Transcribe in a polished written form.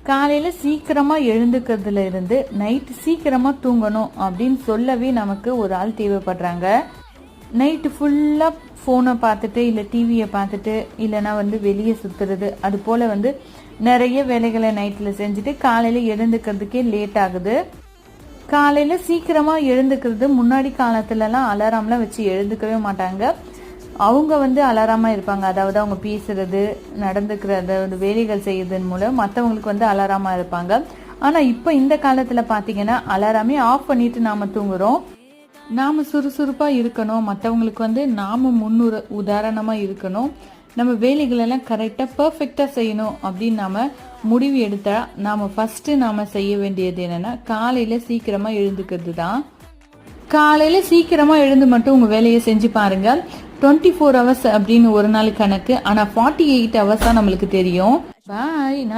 காலையில் சீக்கிரமாக எழுந்துக்கிறதுல இருந்து நைட்டு சீக்கிரமாக தூங்கணும் அப்படின்னு சொல்லவே நமக்கு ஒரு ஆள் தேவைப்படுறாங்க. நைட்டு ஃபுல்லாக ஃபோனை பார்த்துட்டு இல்லை டிவியை பார்த்துட்டு இல்லைனா வெளியே சுற்றுறது, அது போல் நிறைய வேலைகளை நைட்டில் செஞ்சுட்டு காலையில் எழுந்துக்கிறதுக்கே லேட் ஆகுது. காலையில் சீக்கிரமாக எழுந்துக்கிறது முன்னாடி காலத்துலலாம் அலாரம்லாம் வச்சு எழுந்துக்கவே மாட்டாங்க. அவங்க அலாரமாக இருப்பாங்க. அதாவது அவங்க பேசுறது, நடந்துக்கிறது, வேலைகள் செய்யறதன் மூலம் மற்றவங்களுக்கு அலாரமாக இருப்பாங்க. ஆனால் இப்போ இந்த காலத்தில் பார்த்தீங்கன்னா அலாரமே ஆஃப் பண்ணிட்டு நாம் தூங்குறோம். நாம் சுறுசுறுப்பாக இருக்கணும், மற்றவங்களுக்கு நாம் உதாரணமாக இருக்கணும், நம்ம வேலைகளெல்லாம் கரெக்டாக பர்ஃபெக்டாக செய்யணும் அப்படின்னு நாம் முடிவு எடுத்தால் நாம் ஃபஸ்ட்டு நாம் செய்ய வேண்டியது என்னென்னா காலையில் சீக்கிரமாக எழுந்துக்கிறது தான். காலையில் சீக்கிரமாக எழுந்து மட்டும் உங்கள் வேலையை செஞ்சு பாருங்கள். 24 hours அப்படின்னு ஒரு நாள் கணக்கு, ஆனால் 48 hours தான் நம்மளுக்கு தெரியும். பாய்.